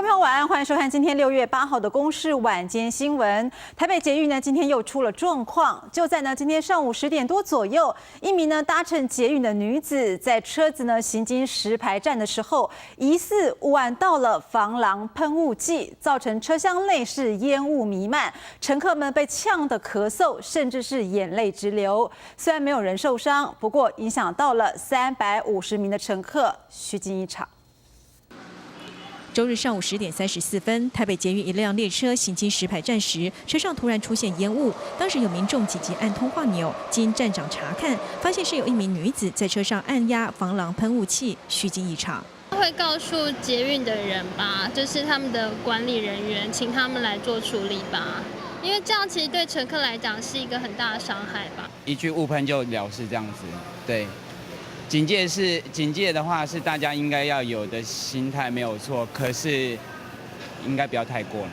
朋友晚安，欢迎收看今天6月8号的公视晚间新闻。台北捷运呢今天又出了状况，就在今天上午10点多左右，一名搭乘捷运的女子在车子行经石牌站的时候，疑似误按到了防狼喷雾剂，造成车厢内是烟雾弥漫，乘客们被呛得咳嗽，甚至是眼泪直流。虽然没有人受伤，不过影响到了350名的乘客，虚惊一场。 周日上午10点34分，台北捷运一辆列车行经石牌站时，车上突然出现烟雾。当时有民众紧急按通话钮，经站长查看，发现是有一名女子在车上按压防狼喷雾器，虚惊一场。会告诉捷运的人吧，就是他们的管理人员，请他们来做处理吧。因为这样其实对乘客来讲是一个很大的伤害吧。一句误喷就了事这样子，对。 警戒的话是大家应该要有的心态没有错，可是应该不要太过了。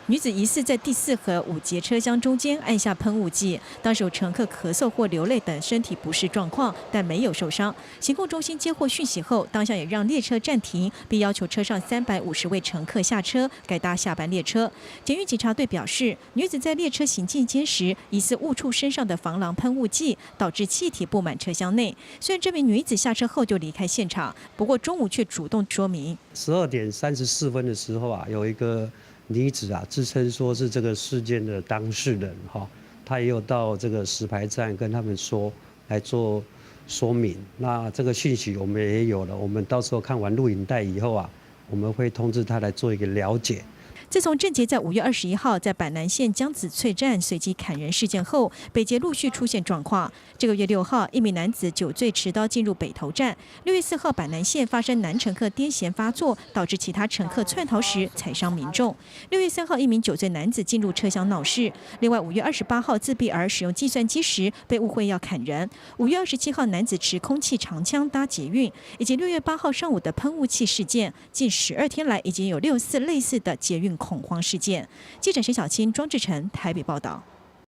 女子疑似在第4和5节车厢中间按下喷雾剂，当时有乘客咳嗽或流泪等身体不适状况，但没有受伤。行控中心接获讯息后，当下也让列车暂停，并要求车上350位乘客下车，改搭下班列车。捷运警察队表示，女子在列车行进间时，疑似误触身上的防狼喷雾剂，导致气体布满车厢内。虽然这名女子下车后就离开现场，不过中午却主动说明，12点34分的时候有一个 女子自称说是这个事件的当事人她也有到这个石牌站跟他们说来做说明。那这个讯息我们也有了，我们到时候看完录影带以后我们会通知她来做一个了解。 自从郑捷在5月21号在板南线江子翠站随机砍人事件后，北捷陆续出现状况。这个月6号，一名男子酒醉持刀进入北投站；6月4号，板南线发生男乘客癫痫发作，导致其他乘客窜逃时踩伤民众；6月3号，一名酒醉男子进入车厢闹事。另外，5月28号，自闭儿使用计算机时被误会要砍人；5月27号，男子持空气长枪搭捷运，以及6月8号上午的喷雾器事件，近12天来已经有6次类似的捷运 恐慌事件。记者沈小青、庄志成台北报道。